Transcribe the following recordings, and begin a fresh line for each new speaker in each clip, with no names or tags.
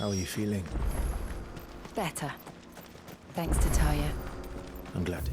How are you feeling?
Better. Thanks to Taya.
I'm glad.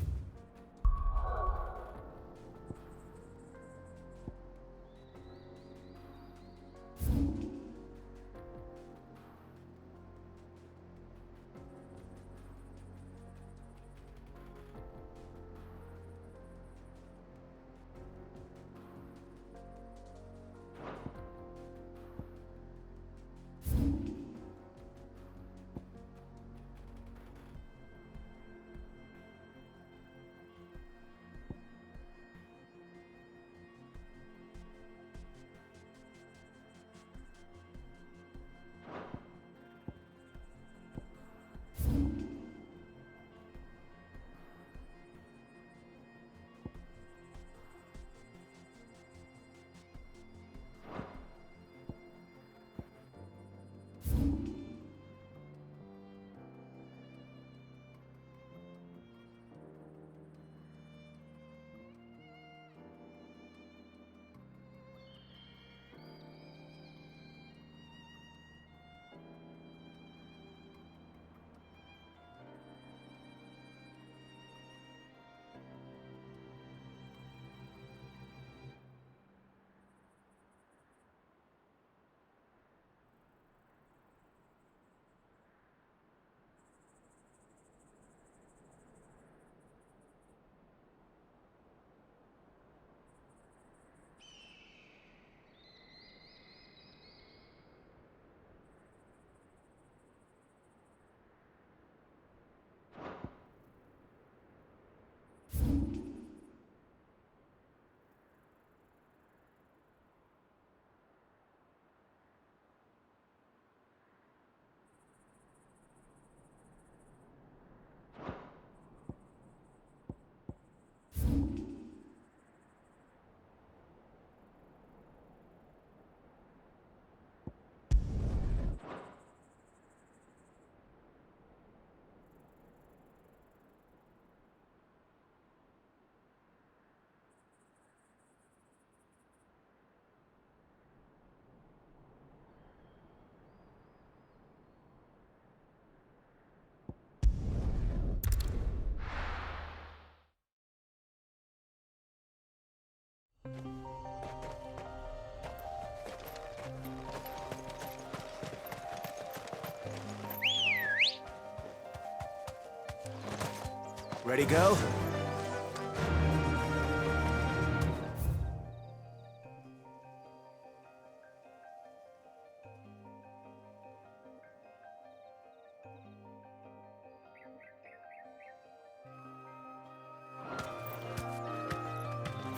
Ready, go?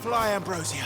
Fly, Ambrosia.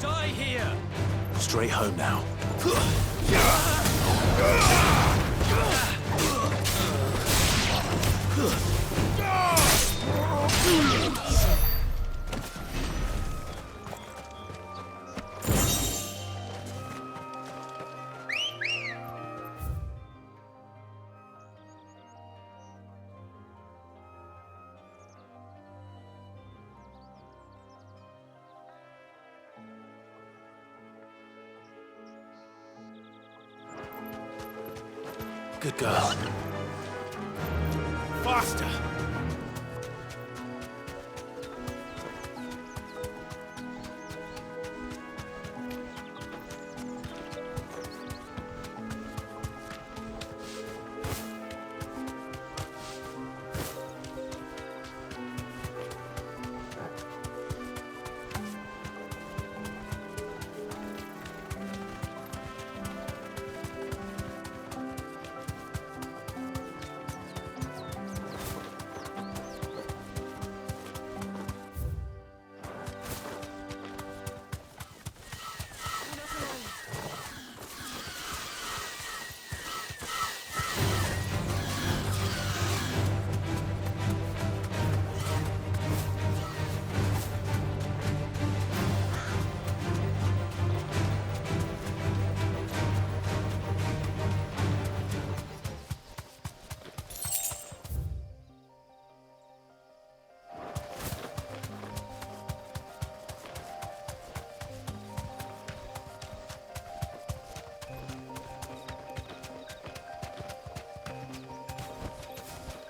Die here!
Straight home now. Good girl. Faster!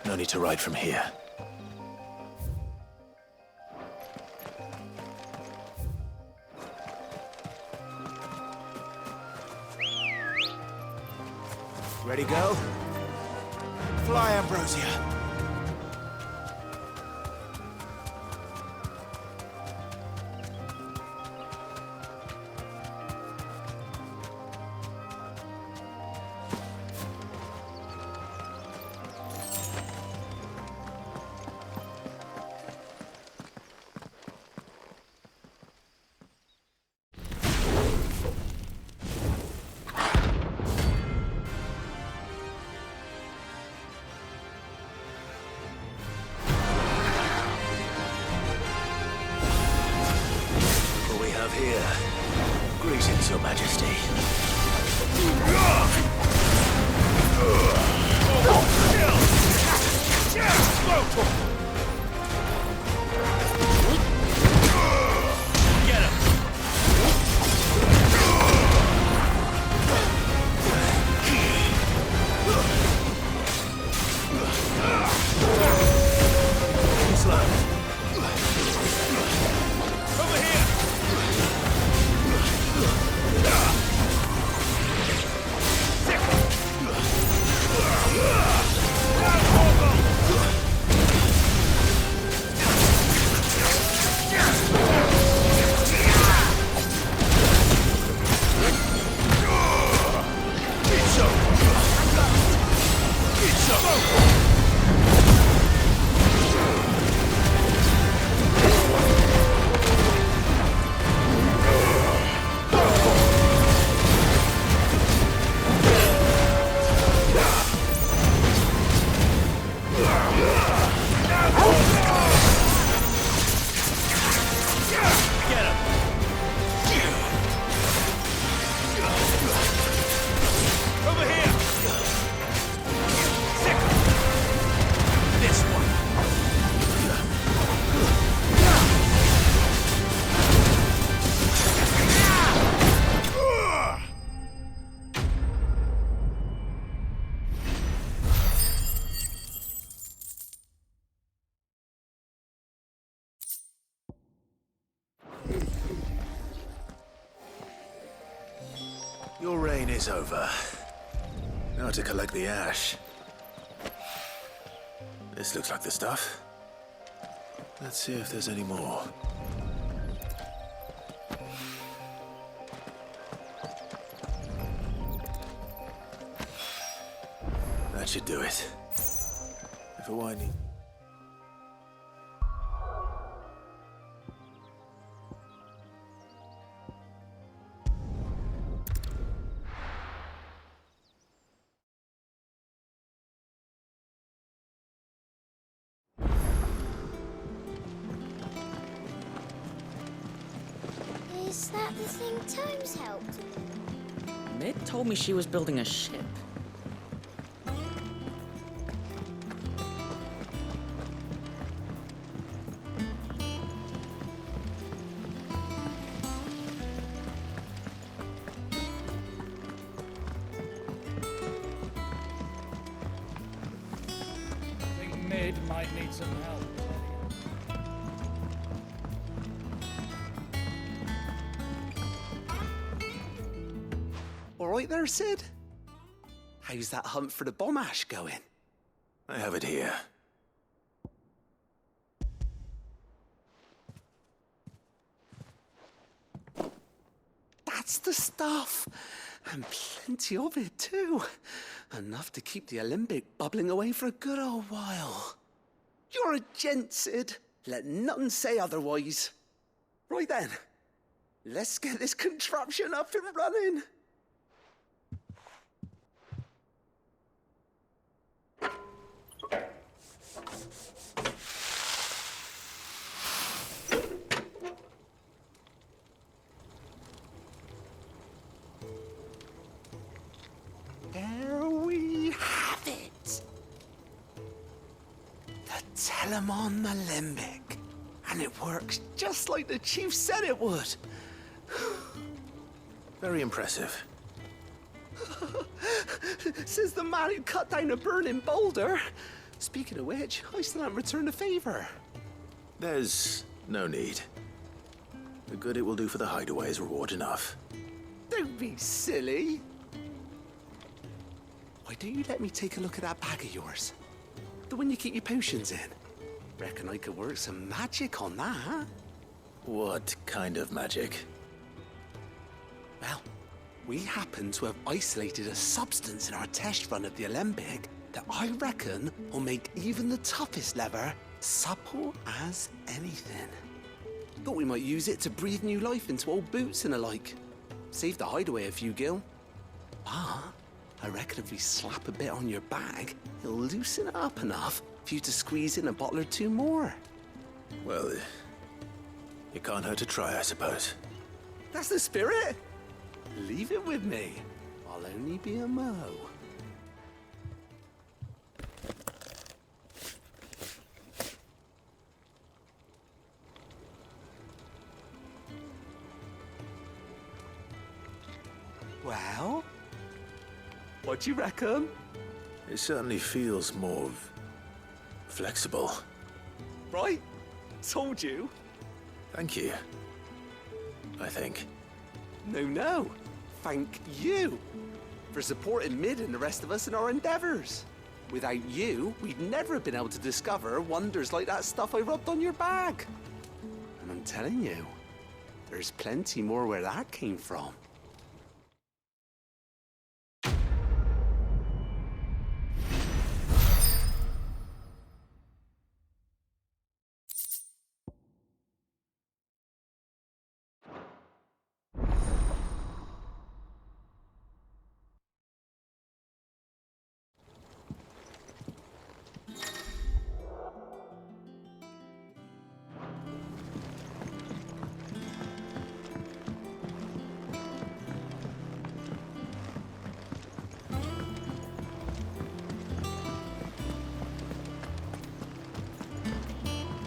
No need to ride from here. Ready, go? Fly, Ambrosia. Here. Greetings, Your Majesty. Get him! Slow. Over here! Your reign is over. Now to collect the ash. This looks like the stuff. Let's see if there's any more. That should do it. If a winding...
Is that the thing Tomes helped?
Mid told me she was building a ship.
Mid might need some help.
All right there, Sid? How's that hunt for the bomb ash going?
I have it here.
That's the stuff. And plenty of it, too. Enough to keep the Olympic bubbling away for a good old while. You're a gent, Sid. Let nothing say otherwise. Right then, let's get this contraption up and running. There we have it. The Telemon Alembic. And it works just like the chief said it would.
Very impressive.
Says the man who cut down a burning boulder. Speaking of which, I still haven't returned the favor.
There's no need. The good it will do for the hideaway is reward enough.
Don't be silly. Why don't you let me take a look at that bag of yours? The one you keep your potions in. Reckon I could work some magic on that, huh?
What kind of magic?
Well, we happen to have isolated a substance in our test run of the Alembic that I reckon will make even the toughest lever supple as anything. Thought we might use it to breathe new life into old boots and the like. Save the hideaway a few gil. But I reckon if we slap a bit on your bag, it'll loosen it up enough for you to squeeze in a bottle or two more.
Well, it can't hurt to try, I suppose.
That's the spirit. Leave it with me. I'll only be a mo. Well, what do you reckon?
It certainly feels more flexible.
Right? Told you.
Thank you. I think.
No. Thank you for supporting Mid and the rest of us in our endeavors. Without you, we'd never have been able to discover wonders like that stuff I rubbed on your bag. And I'm telling you, there's plenty more where that came from.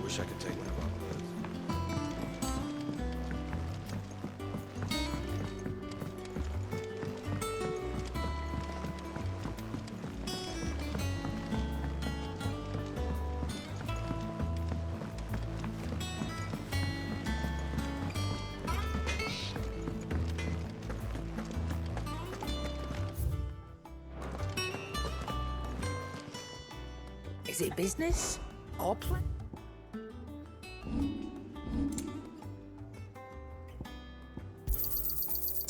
Wish I could take one of our birds.
Is it business or play?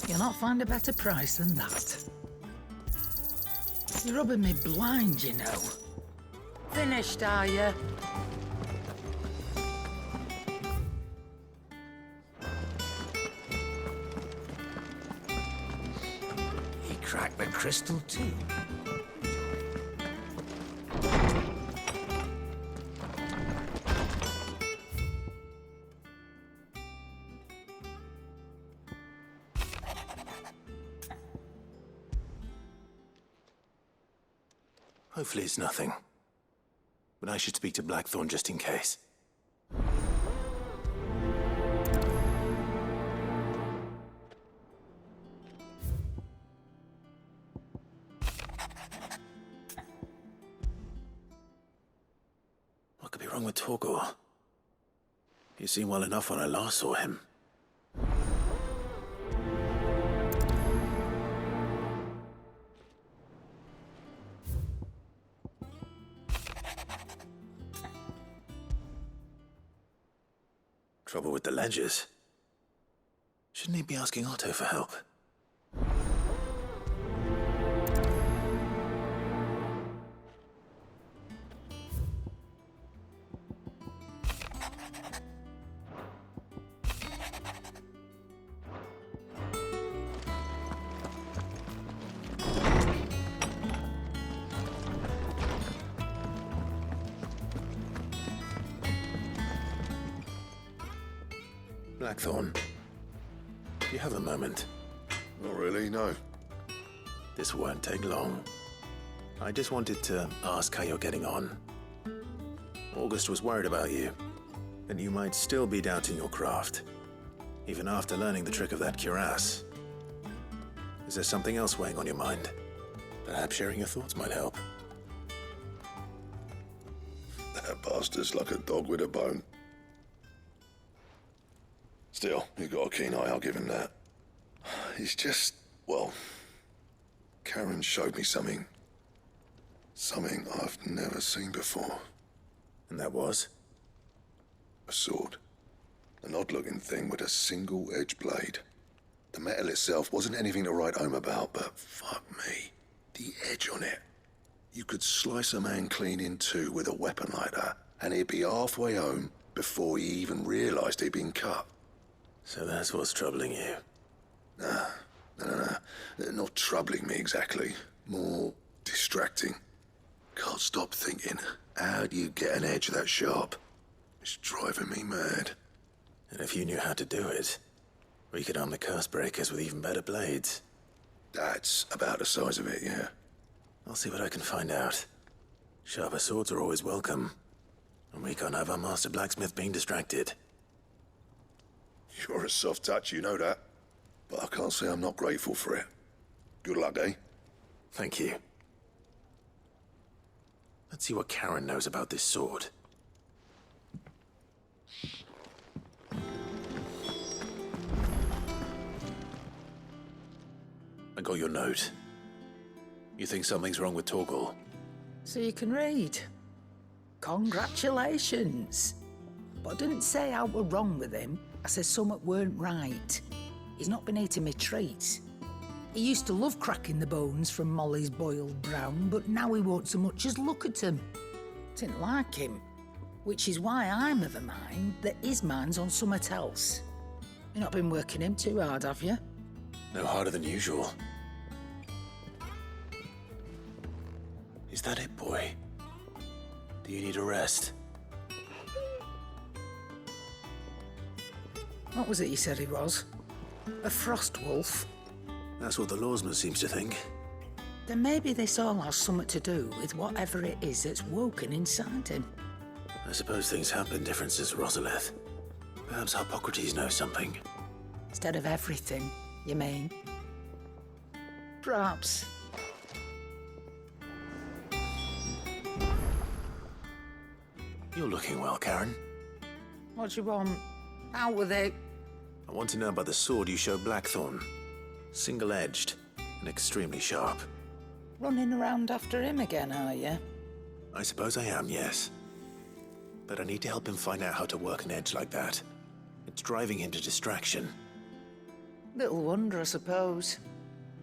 You'll not find a better price than that. You're rubbing me blind, you know. Finished, are you?
He cracked the crystal too.
Hopefully it's nothing. But I should speak to Blackthorn just in case. could be wrong with Torgor? He seemed well enough when I last saw him. Trouble with the ledgers. Shouldn't he be asking Otto for help? Blackthorn, do you have a moment?
Not really, no.
This won't take long. I just wanted to ask how you're getting on. August was worried about you, that you might still be doubting your craft, even after learning the trick of that cuirass. Is there something else weighing on your mind? Perhaps sharing your thoughts might help.
That bastard's like a dog with a bone. Still, you've got a keen eye, I'll give him that. He's just, well, Karen showed me something. Something I've never seen before.
And that was?
A sword. An odd-looking thing with a single-edged blade. The metal itself wasn't anything to write home about, but fuck me, the edge on it. You could slice a man clean in two with a weapon like that, and he'd be halfway home before he even realized he'd been cut.
So that's what's troubling you.
No. Not troubling me exactly. More distracting. Can't stop thinking, how do you get an edge that sharp? It's driving me mad.
And if you knew how to do it, we could arm the curse breakers with even better blades.
That's about the size of it, yeah.
I'll see what I can find out. Sharper swords are always welcome. And we can't have our master blacksmith being distracted.
You're a soft touch, you know that. But I can't say I'm not grateful for it. Good luck, eh?
Thank you. Let's see what Karen knows about this sword. I got your note. You think something's wrong with Torgor?
So you can read. Congratulations. But I didn't say I were wrong with him. I said something weren't right. He's not been eating me treats. He used to love cracking the bones from Molly's boiled brown, but now he won't so much as look at them. Didn't like him. Which is why I'm of the mind that his mind's on something else. You've not been working him too hard, have you?
No harder than usual. Is that it, boy? Do you need a rest?
What was it you said he was? A frost wolf?
That's what the lawsman seems to think.
Then maybe this all has something to do with whatever it is that's woken inside him.
I suppose things have been different since Rosalith. Perhaps Hippocrates knows something.
Instead of everything, you mean? Perhaps.
You're looking well, Karen.
What do you want? Out with it.
I want to know about the sword you showed Blackthorn. Single-edged and extremely sharp.
Running around after him again, are you?
I suppose I am, yes. But I need to help him find out how to work an edge like that. It's driving him to distraction.
Little wonder, I suppose.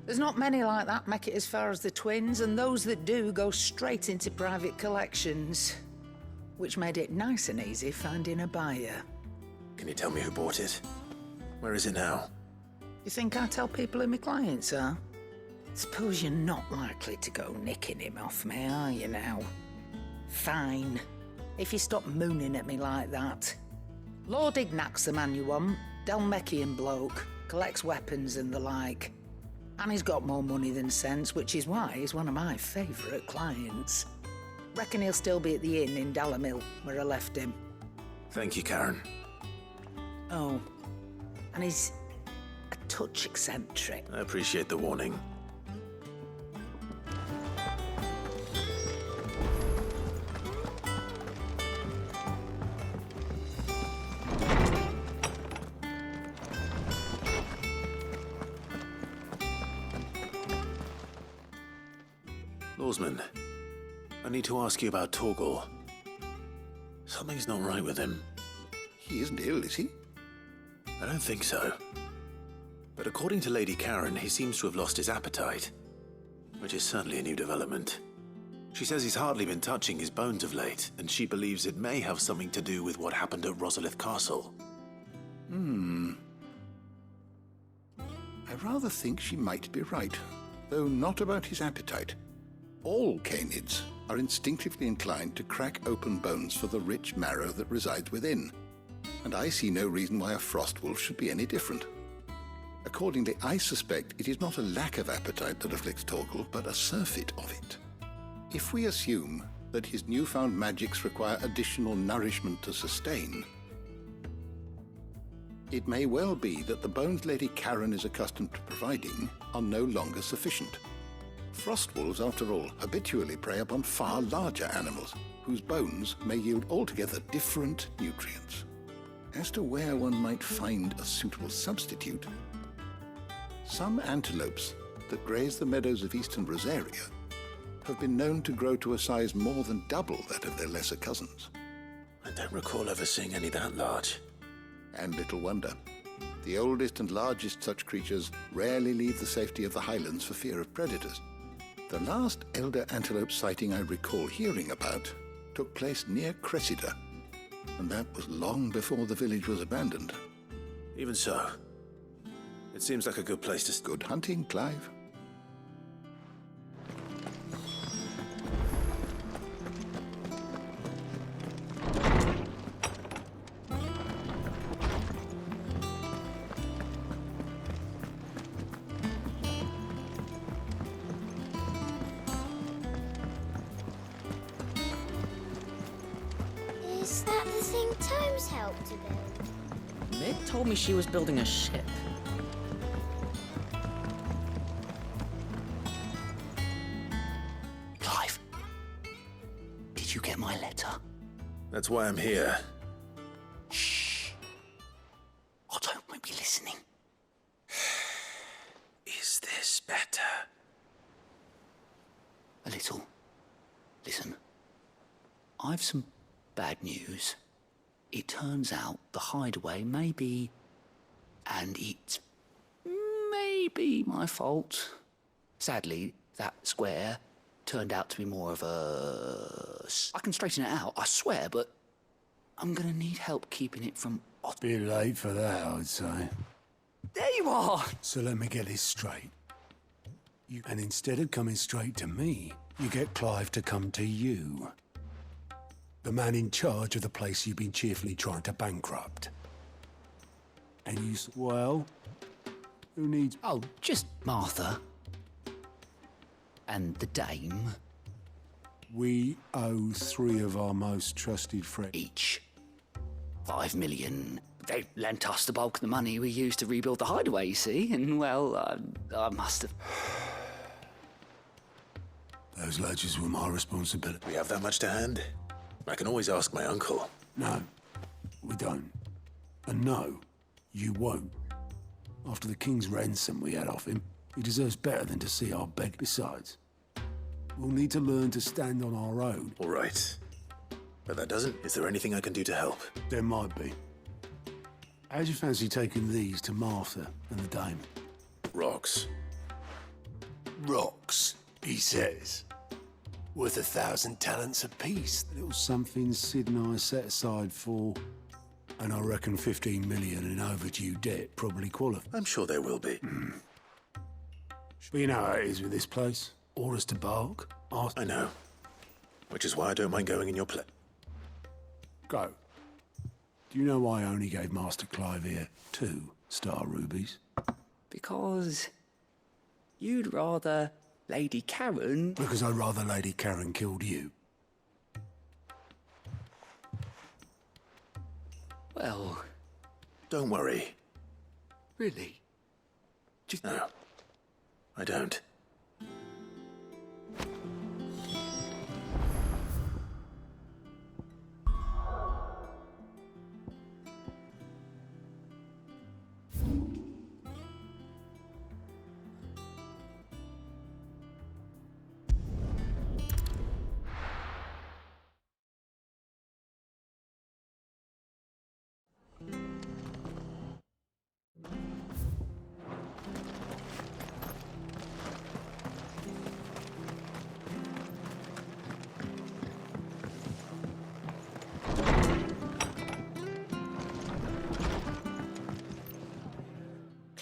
There's not many like that make it as far as the twins, and those that do go straight into private collections. Which made it nice and easy finding a buyer.
Can you tell me who bought it? Where is it now?
You think I tell people who my clients are? Suppose you're not likely to go nicking him off me, are you now? Fine. If you stop mooning at me like that. Lord Ignac's the man you want. Dalmekian bloke. Collects weapons and the like. And he's got more money than sense, which is why he's one of my favourite clients. Reckon he'll still be at the inn in Dalamil, where I left him.
Thank you, Karen.
Oh, and he's a touch eccentric.
I appreciate the warning. Lawsman, I need to ask you about Torgal. Something's not right with him.
He isn't ill, is he?
I don't think so. But according to Lady Karen, he seems to have lost his appetite, which is certainly a new development. She says he's hardly been touching his bones of late, and she believes it may have something to do with what happened at Rosalith Castle.
I rather think she might be right, though not about his appetite. All canids are instinctively inclined to crack open bones for the rich marrow that resides within, and I see no reason why a frost wolf should be any different. Accordingly, I suspect it is not a lack of appetite that afflicts Torgal, but a surfeit of it. If we assume that his newfound magics require additional nourishment to sustain, it may well be that the bones Lady Karen is accustomed to providing are no longer sufficient. Frostwolves, after all, habitually prey upon far larger animals, whose bones may yield altogether different nutrients. As to where one might find a suitable substitute, some antelopes that graze the meadows of eastern Rosaria have been known to grow to a size more than double that of their lesser cousins.
I don't recall ever seeing any that large.
And little wonder. The oldest and largest such creatures rarely leave the safety of the highlands for fear of predators. The last elder antelope sighting I recall hearing about took place near Cressida, and that was long before the village was abandoned.
Even so, it seems like a good place to...
Good hunting, Clive.
Is that the thing Tomes helped to build?
Mid told me she was building a ship.
Clive, did you get my letter?
That's why I'm here.
Shh. Otto might be listening.
Is this better?
A little. Listen, I've some bad news. It turns out the hideaway may be, and it's maybe my fault. Sadly, that square turned out to be more of a... I can straighten it out, I swear, but I'm gonna need help keeping it from...
Bit late for that, I'd say.
There you are!
So let me get this straight. And instead of coming straight to me, you get Clive to come to you. The man in charge of the place you've been cheerfully trying to bankrupt. And well, who needs...
Oh, just Martha. And the dame.
We owe 3 of our most trusted friends.
Each. 5 million. They lent us the bulk of the money we used to rebuild the hideaway, you see, and, well, I must have...
Those ledgers were my responsibility.
We have that much to hand? I can always ask my uncle.
No, we don't. And no, you won't. After the king's ransom we had off him, he deserves better than to see our beg. Besides, we'll need to learn to stand on our own.
All right. But that doesn't... Is there anything I can do to help?
There might be. How'd you fancy taking these to Martha and the dame?
Rocks.
Rocks, he says. Worth 1,000 talents apiece. Little something Sid and I set aside for, and I reckon 15 million in overdue debt probably qualify.
I'm sure there will be.
But you know how it is with this place. Orders to bark.
I know. Which is why I don't mind going in your place.
Go. Do you know why I only gave Master Clive here 2 star rubies?
Because you'd rather Lady Karen...
Because I'd rather Lady Karen killed you.
Well...
Don't worry.
Really?
No, I don't.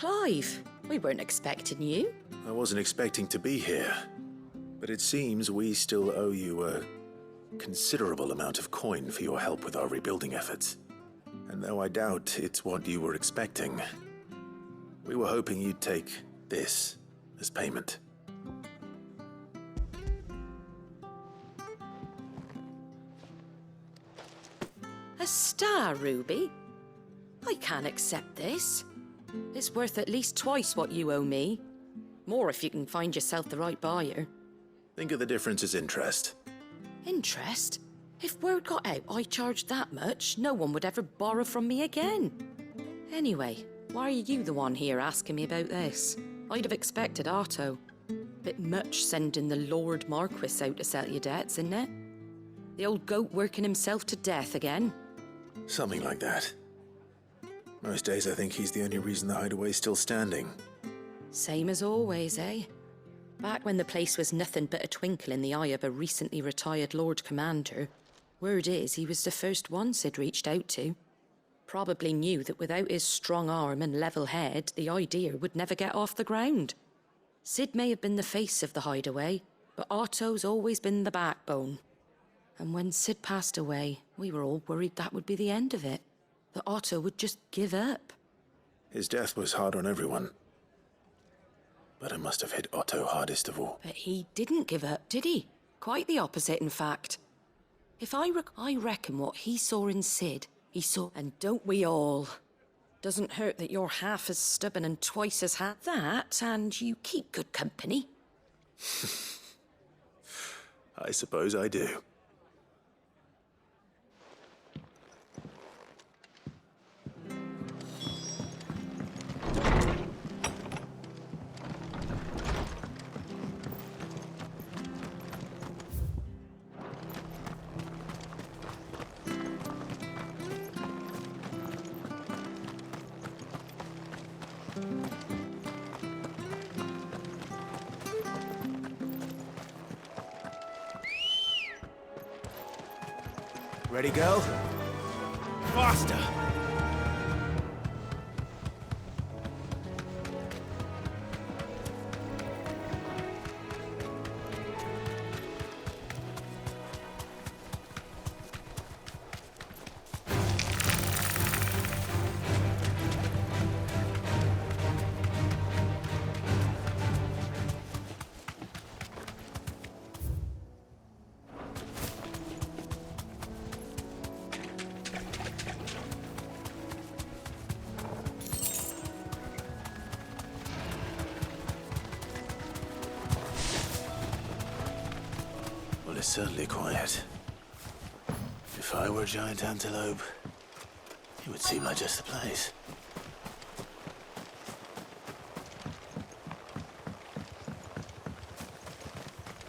Clive, we weren't expecting you.
I wasn't expecting to be here, but it seems we still owe you a considerable amount of coin for your help with our rebuilding efforts. And though I doubt it's what you were expecting, we were hoping you'd take this as payment.
A star ruby? I can't accept this. It's worth at least twice what you owe me. More if you can find yourself the right buyer.
Think of the difference as interest.
Interest? If word got out I charged that much, no one would ever borrow from me again. Anyway, why are you the one here asking me about this? I'd have expected Otto. Bit much sending the Lord Marquis out to settle your debts, isn't it? The old goat working himself to death again.
Something like that. Most days I think he's the only reason the hideaway's still standing.
Same as always, eh? Back when the place was nothing but a twinkle in the eye of a recently retired Lord Commander, word is he was the first one Sid reached out to. Probably knew that without his strong arm and level head, the idea would never get off the ground. Sid may have been the face of the hideaway, but Otto's always been the backbone. And when Sid passed away, we were all worried that would be the end of it. That Otto would just give up.
His death was hard on everyone. But it must have hit Otto hardest of all.
But he didn't give up, did he? Quite the opposite, in fact. If I reckon what he saw in Sid, he saw... And don't we all? Doesn't hurt that you're half as stubborn and twice as that, and you keep good company.
I suppose I do. Ready, go?
Faster!
Well, it's certainly quiet. If I were a giant antelope, it would seem like just the place.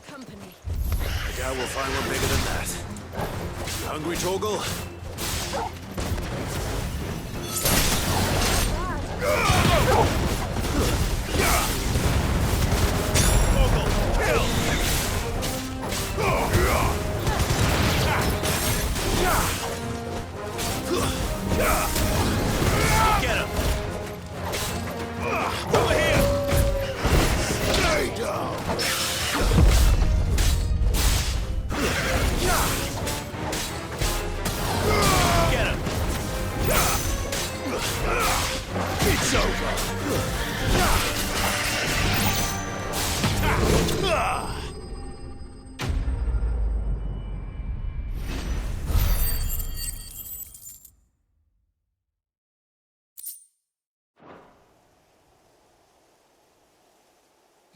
Company.
I doubt we'll find one bigger than that. You hungry, Torgal?
Get him! Over here!
Stay down!
Get him!
It's over!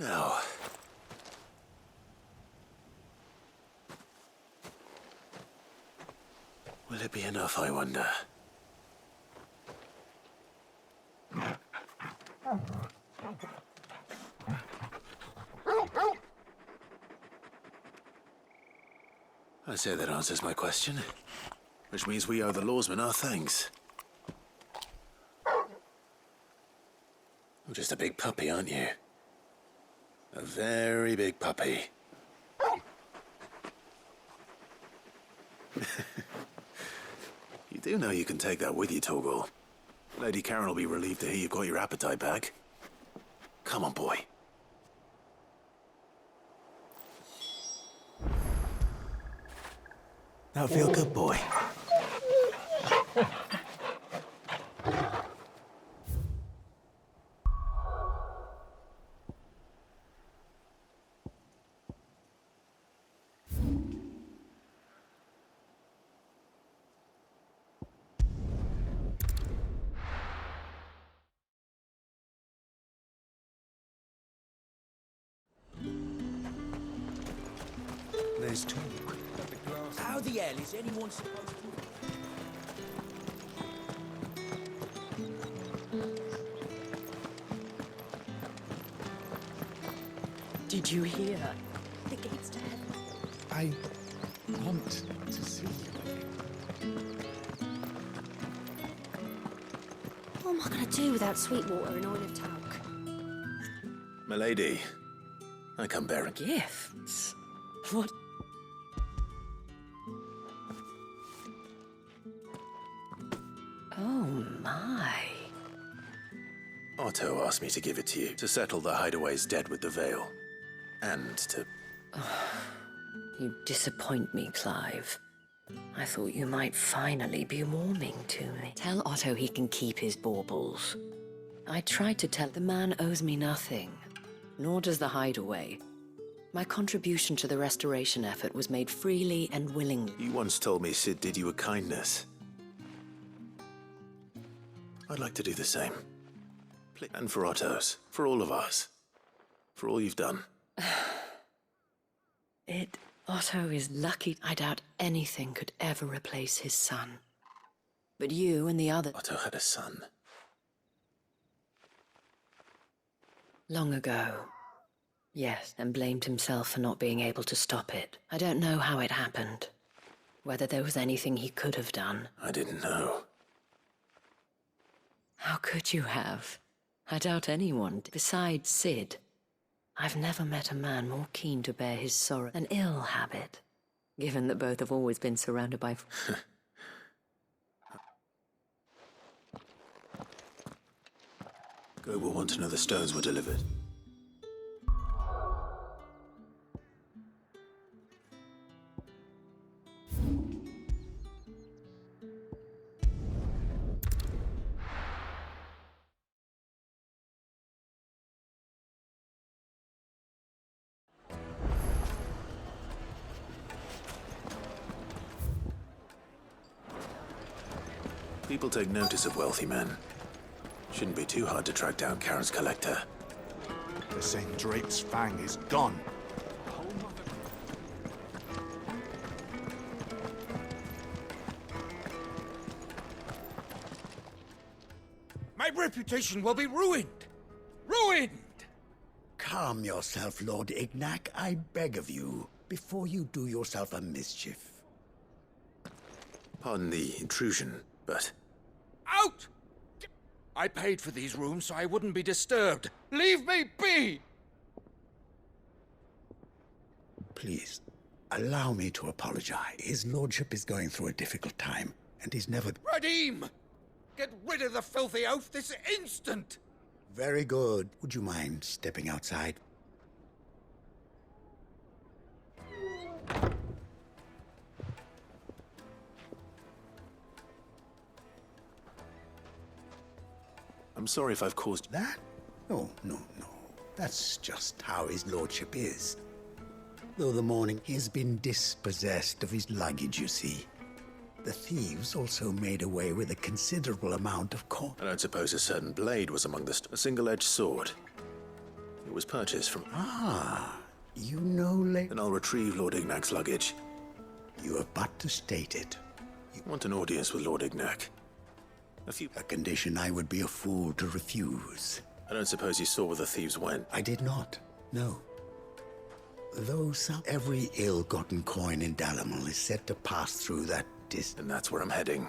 Now, will it be enough, I wonder? I say that answers my question, which means we owe the lawsman our thanks. You're just a big puppy, aren't you? A very big puppy. You do know you can take that with you, Torgal. Lady Karen will be relieved to hear you've got your appetite back. Come on, boy. Now feel good, boy.
There's talk. How the hell is anyone supposed to...
Did you hear? The gates to heaven.
I want to see you.
What am I going to do without sweet water and oil of talc?
Milady, I come bearing.
Gifts? What? Oh, my.
Otto asked me to give it to you, to settle the hideaway's debt with the veil. And to...
You disappoint me, Clive. I thought you might finally be warming to me. Tell Otto he can keep his baubles. I tried to tell the man owes me nothing, nor does the hideaway. My contribution to the restoration effort was made freely and willingly.
You once told me Sid did you a kindness. I'd like to do the same. And for Otto's, for all of us. For all you've done.
Otto is lucky. I doubt anything could ever replace his son. But you and the other...
Otto had a son.
Long ago. Yes, and blamed himself for not being able to stop it. I don't know how it happened. Whether there was anything he could have done.
I didn't know.
How could you have? I doubt anyone. Besides Sid, I've never met a man more keen to bear his sorrow. An ill habit, given that both have always been surrounded by...
Go will want to know the stones were delivered. People take notice of wealthy men. Shouldn't be too hard to track down Karen's collector.
The St. Drake's Fang is gone.
My reputation will be ruined! Ruined!
Calm yourself, Lord Ignac, I beg of you, before you do yourself a mischief.
Pardon the intrusion, but...
Out! I paid for these rooms so I wouldn't be disturbed. Leave me be!
Please, allow me to apologize. His lordship is going through a difficult time, and he's never...
Radim! Get rid of the filthy oaf this instant!
Very good. Would you mind stepping outside?
I'm sorry if I've caused...
That? No. That's just how his lordship is. Though the morning he has been dispossessed of his luggage, you see. The thieves also made away with a considerable amount of coin.
I don't suppose a certain blade was among a single-edged sword. It was purchased from...
Ah, you know,
Then I'll retrieve Lord Ignac's luggage.
You have but to state it.
You want an audience with Lord Ignac?
A condition I would be a fool to refuse.
I don't suppose you saw where the thieves went?
I did not, no. Though every ill-gotten coin in Dalamal is said to pass through that distance.
And that's where I'm heading.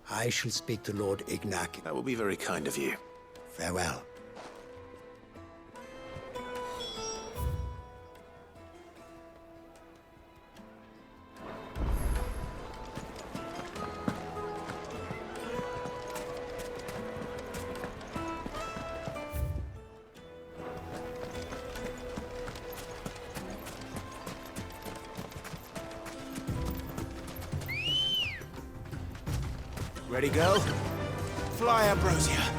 I shall speak to Lord Ignac.
That will be very kind of you.
Farewell.
Ready, girl? Fly, Ambrosia.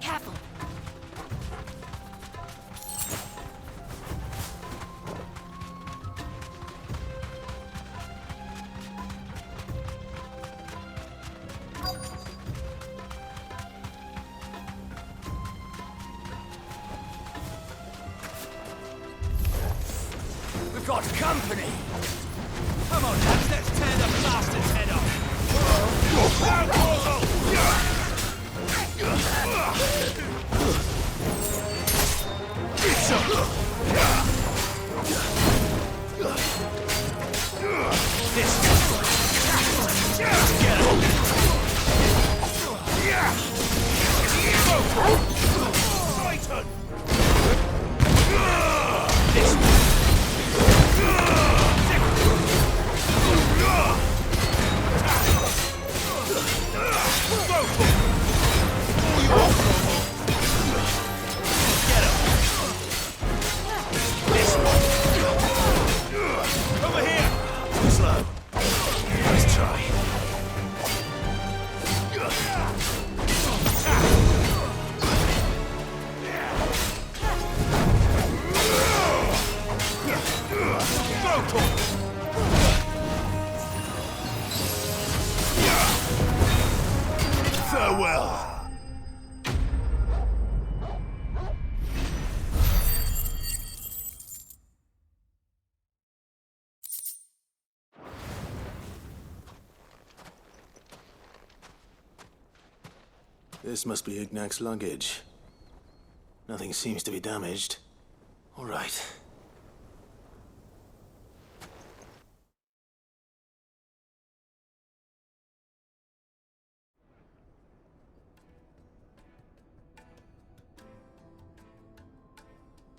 Careful.
We've got company! Come on, lads, let's tear the bastard's head off! Down, Portal! It's up! Farewell!
This must be Ignac's luggage. Nothing seems to be damaged. All right.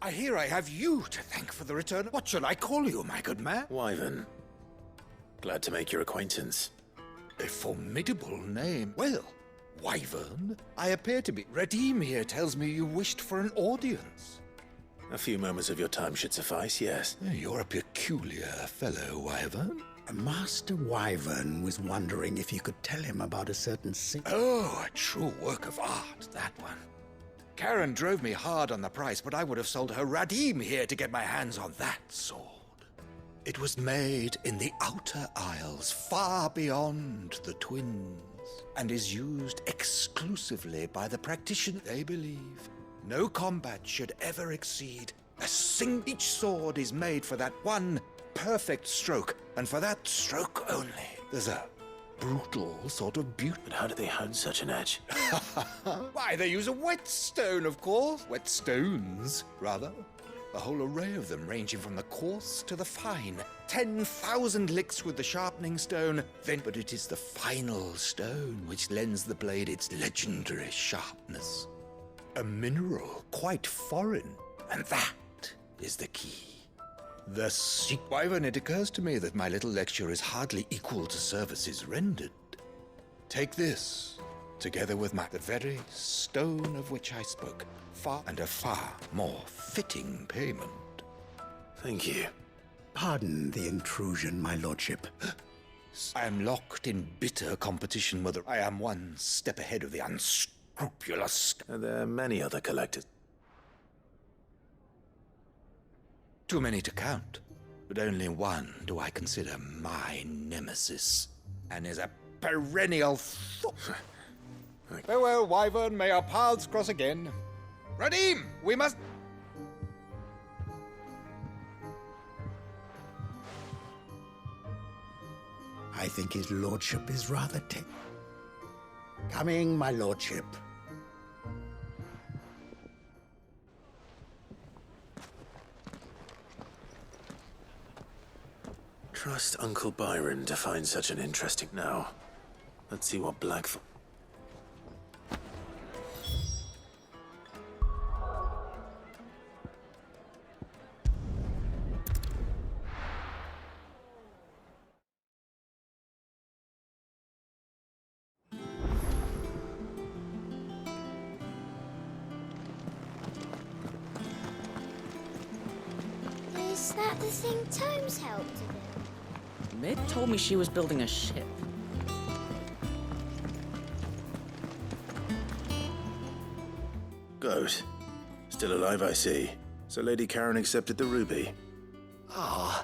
I hear I have you to thank for the return. What shall I call you, my good man?
Wyvern. Glad to make your acquaintance.
A formidable name. Well, Wyvern, I appear to be. Redeem here tells me you wished for an audience.
A few moments of your time should suffice, yes.
You're a peculiar fellow, Wyvern.
Master Wyvern was wondering if you could tell him about a certain
Oh, a true work of art, that one. Karen drove me hard on the price, but I would have sold her Radim here to get my hands on that sword. It was made in the Outer Isles, far beyond the Twins, and is used exclusively by the practitioner. They believe no combat should ever exceed a single. Each sword is made for that one perfect stroke, and for that stroke only. There's a brutal sort of beauty.
But how do they hone such an edge?
Why, they use a whetstone, of course. Whetstones, rather. A whole array of them, ranging from the coarse to the fine. 10,000 licks with the sharpening stone, but it is the final stone which lends the blade its legendary sharpness. A mineral quite foreign, and that is the key. The Wyvern, it occurs to me that my little lecture is hardly equal to services rendered. Take this, together with the very stone of which I spoke, a far more fitting payment.
Thank you.
Pardon the intrusion, my lordship.
I am locked in bitter competition with I am one step ahead of the unscrupulous.
Are there many other collectors?
Too many to count, but only one do I consider my nemesis, and is a perennial Farewell, Wyvern, may our paths cross again. Radim, we must...
I think his lordship is rather Coming, my lordship.
Trust Uncle Byron to find such an interesting... Now, let's see what Blackthorn...
Is that the thing Tomes helped to build?
Mid told me she was building a ship.
Goat. Still alive, I see. So Lady Karen accepted the ruby.
Ah,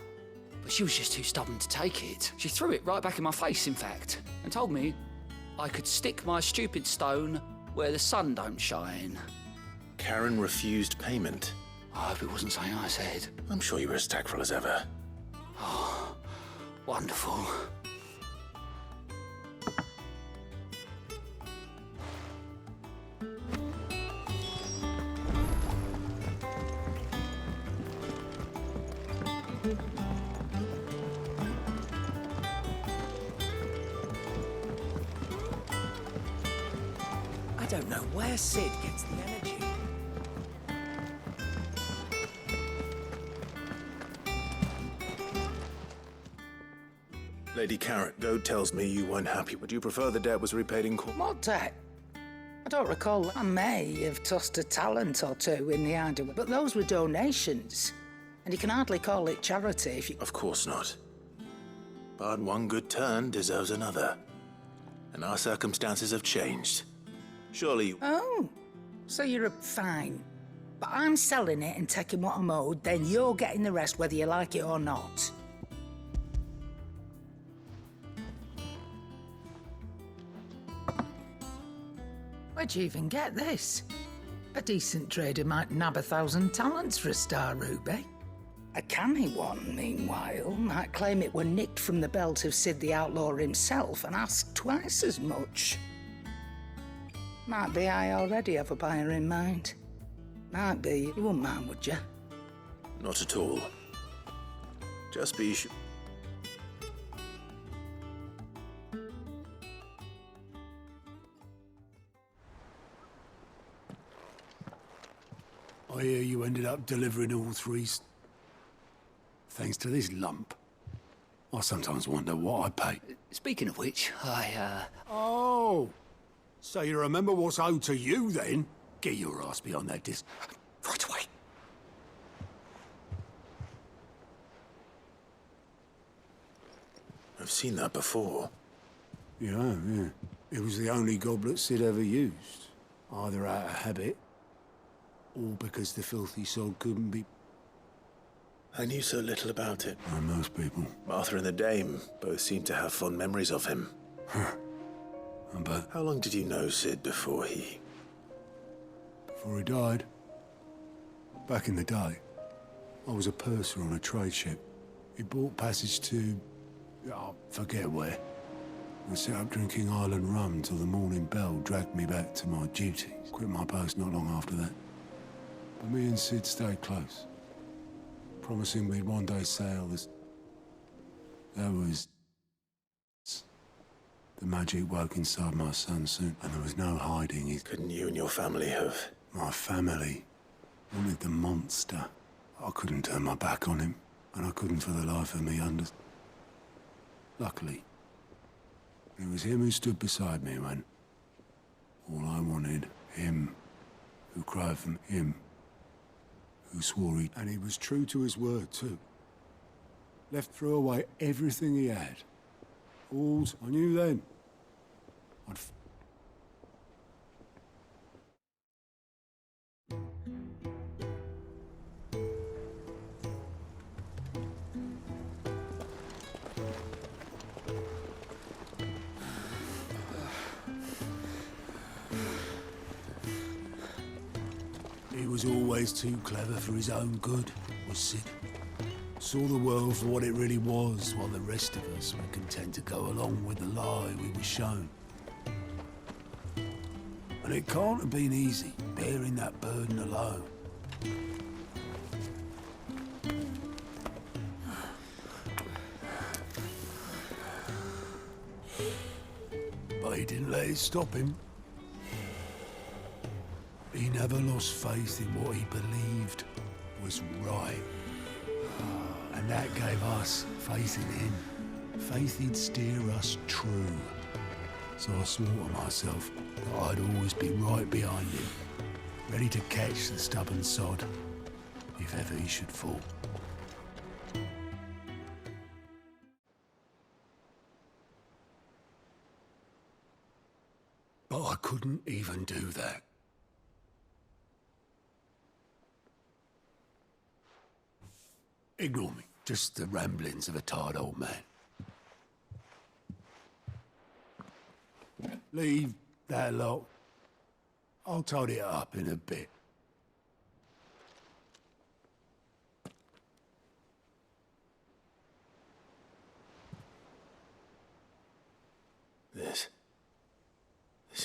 but she was just too stubborn to take it. She threw it right back in my face, in fact, and told me I could stick my stupid stone where the sun don't shine.
Karen refused payment.
I hope it wasn't something I said.
I'm sure you were as tactful as ever.
Oh, wonderful.
I don't know where Sid gets the energy.
Lady Carrot, Goat tells me you weren't happy. Would you prefer the debt was repaid in court?
What debt? I don't recall. I may have tossed a talent or two in the idea, but those were donations. And you can hardly call it charity if you...
Of course not. But one good turn deserves another. And our circumstances have changed. Surely...
Oh, so you're fine. But I'm selling it and taking what I'm owed, then you're getting the rest whether you like it or not. Where'd you even get this? A decent trader might nab 1,000 talents for a star ruby. A canny one, meanwhile, might claim it were nicked from the belt of Sid the Outlaw himself and ask twice as much. Might be I already have a buyer in mind. Might be. You wouldn't mind, would you?
Not at all. Just be sure...
I hear you ended up delivering all three thanks to this lump. I sometimes wonder what I paid.
Speaking of which,
Oh! So you remember what's owed to you, then? Get your ass beyond that disc.
Right away.
I've seen that before.
Yeah. It was the only goblet Sid ever used. Either out of habit, or because the filthy sod couldn't be...
I knew so little about it.
Like most people.
Martha and the Dame both seem to have fond memories of him.
But
how long did you know Sid before he
died? Back in the day, I was a purser on a trade ship. He bought passage to... I forget where. I set up drinking island rum till the morning bell dragged me back to my duties. Quit my post not long after that. But me and Sid stayed close, promising we'd one day sail this... That was... The magic woke inside my son soon, and there was no hiding it.
Couldn't you and your family have...
My family wanted the monster. I couldn't turn my back on him, and I couldn't for the life of me Luckily, it was him who stood beside me when... All I wanted, him, who cried from him, who swore he... And he was true to his word, too. Left threw away everything he had. Alls I knew then. He was always too clever for his own good, was Sid. Saw the world for what it really was, while the rest of us were content to go along with the lie we were shown. And it can't have been easy, bearing that burden alone. But he didn't let it stop him. He never lost faith in what he believed was right. And that gave us faith in him. Faith he'd steer us true. So I swore to myself that I'd always be right behind him, ready to catch the stubborn sod, if ever he should fall. But I couldn't even do that. Ignore me. Just the ramblings of a tired old man. Leave that lot. I'll tidy it up in a bit.
This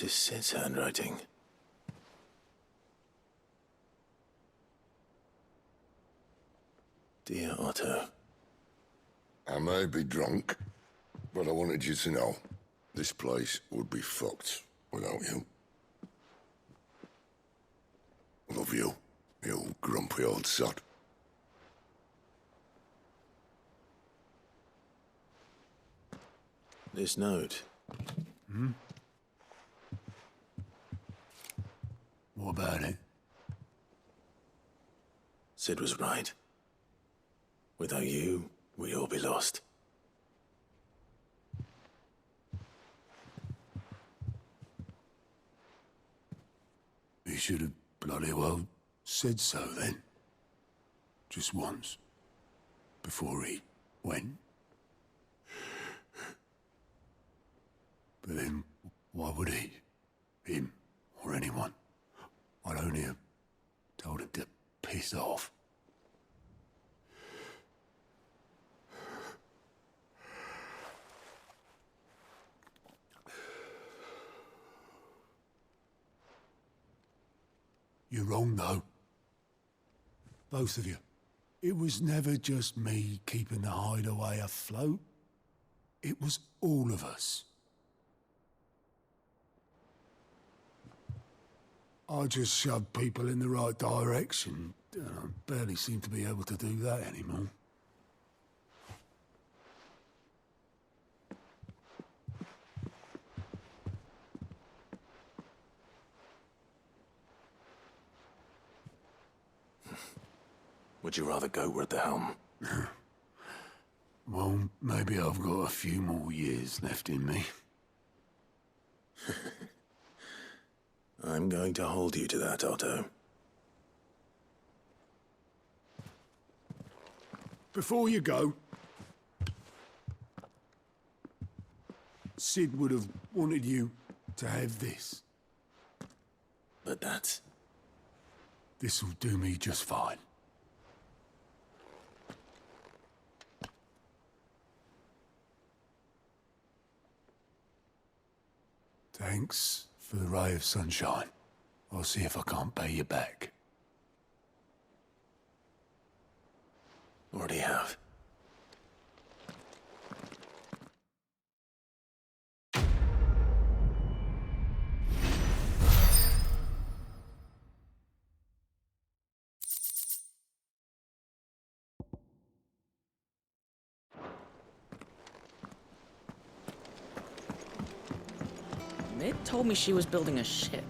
is Sid's handwriting. Dear Otto.
I may be drunk, but I wanted you to know this place would be fucked without you. Love you, you grumpy old sod.
This note.
What about it?
Sid was right. Without you, we'd all be lost.
He should have bloody well said so then. Just once. Before he went. But then, why would he? Him, or anyone? I'd only have told him to piss off. You're wrong, though. Both of you. It was never just me keeping the hideaway afloat. It was all of us. I just shoved people in the right direction. I barely seem to be able to do that anymore.
Would you rather go at the helm?
Well, maybe I've got a few more years left in me.
I'm going to hold you to that, Otto.
Before you go, Sid would have wanted you to have this.
But that's...
This'll do me just fine. Thanks for the ray of sunshine. I'll see if I can't pay you back.
Already have.
Mid told me she was building a ship.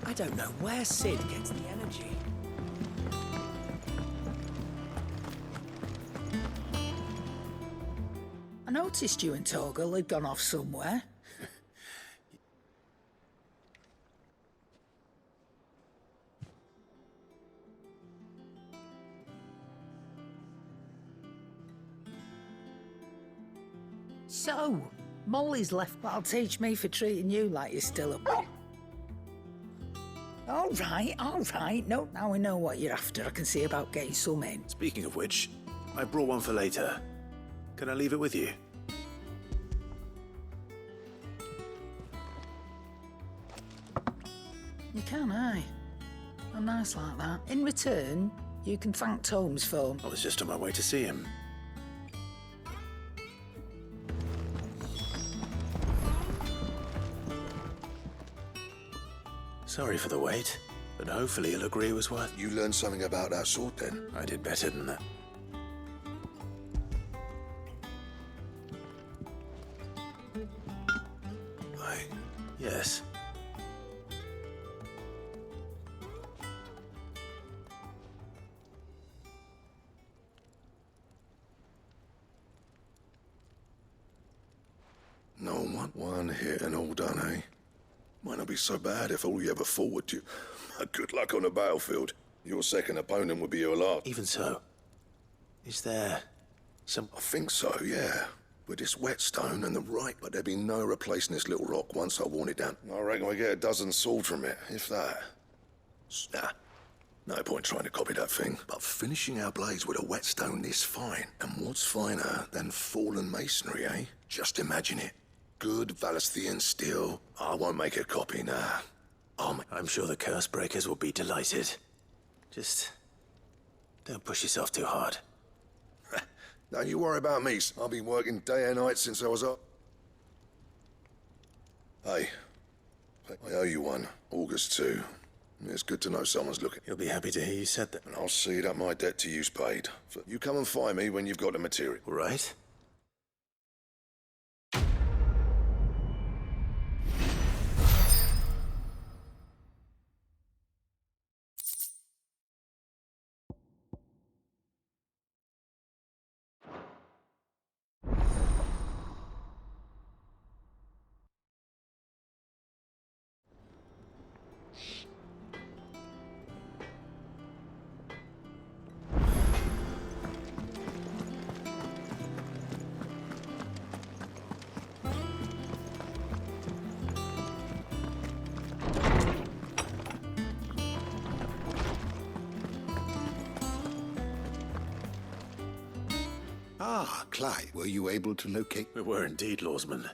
I don't know where Sid gets the energy.
I noticed you and Torgal had gone off somewhere. So, Molly's left, but I'll teach me for treating you like you're still a... All right, all right. No, now we know what you're after. I can see about getting some in.
Speaking of which, I brought one for later. Can I leave it with you?
You can, aye. Oh, nice like that. In return, you can thank Tomes for...
I was just on my way to see him. Sorry for the wait, but hopefully he'll agree it was worth...
You learned something about that sword, then?
I did better than that. Yes.
No, one hit and all done, eh? Might not be so bad if all you ever forward to. Good luck on the battlefield. Your second opponent would be your last.
Even so, is there some...
I think so, yeah. With this whetstone and the right, but there'd be no replacing this little rock once I worn it down. I reckon we get a dozen swords from it, if that. Nah, no point trying to copy that thing. But finishing our blades with a whetstone this fine, and what's finer than fallen masonry, eh? Just imagine it. Good Valisthian steel. I won't make a copy, nah.
I'm sure the curse breakers will be delighted. Just don't push yourself too hard.
Don't you worry about me. I've been working day and night since I was up. Hey, I owe you one. August 2. It's good to know someone's looking.
He'll be happy to hear you said that.
And I'll see that my debt to you's paid. You come and find me when you've got the material.
All right.
Ah, Clive, were you able to locate...
We were indeed, Lawsman.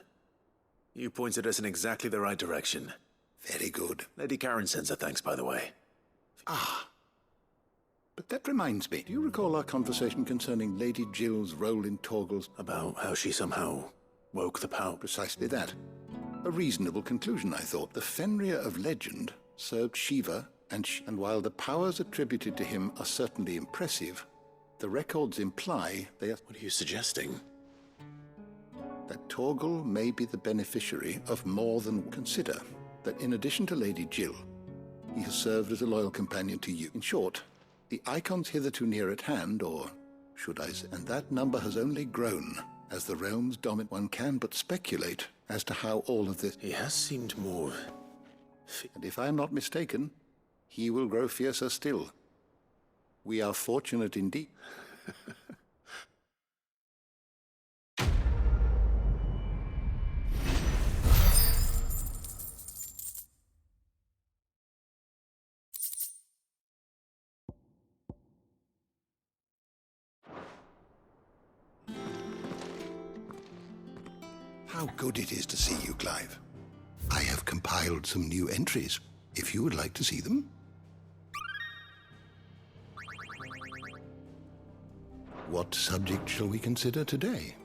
You pointed us in exactly the right direction.
Very good.
Lady Karen sends her thanks, by the way.
Ah. But that reminds me, do you recall our conversation concerning Lady Jill's role in Torgal's...
About how she somehow woke the power?
Precisely that. A reasonable conclusion, I thought. The Fenrir of legend served Shiva, and while the powers attributed to him are certainly impressive, the records imply they are...
What are you suggesting?
That Torgal may be the beneficiary of more than... Consider that in addition to Lady Jill, he has served as a loyal companion to you. In short, the icons hitherto near at hand, or should I say, and that number has only grown as the realms dominate. One can but speculate as to how all of this...
He has seemed more...
And if I am not mistaken, he will grow fiercer still. We are fortunate indeed. How good it is to see you, Clive. I have compiled some new entries, if you would like to see them. What subject shall we consider today?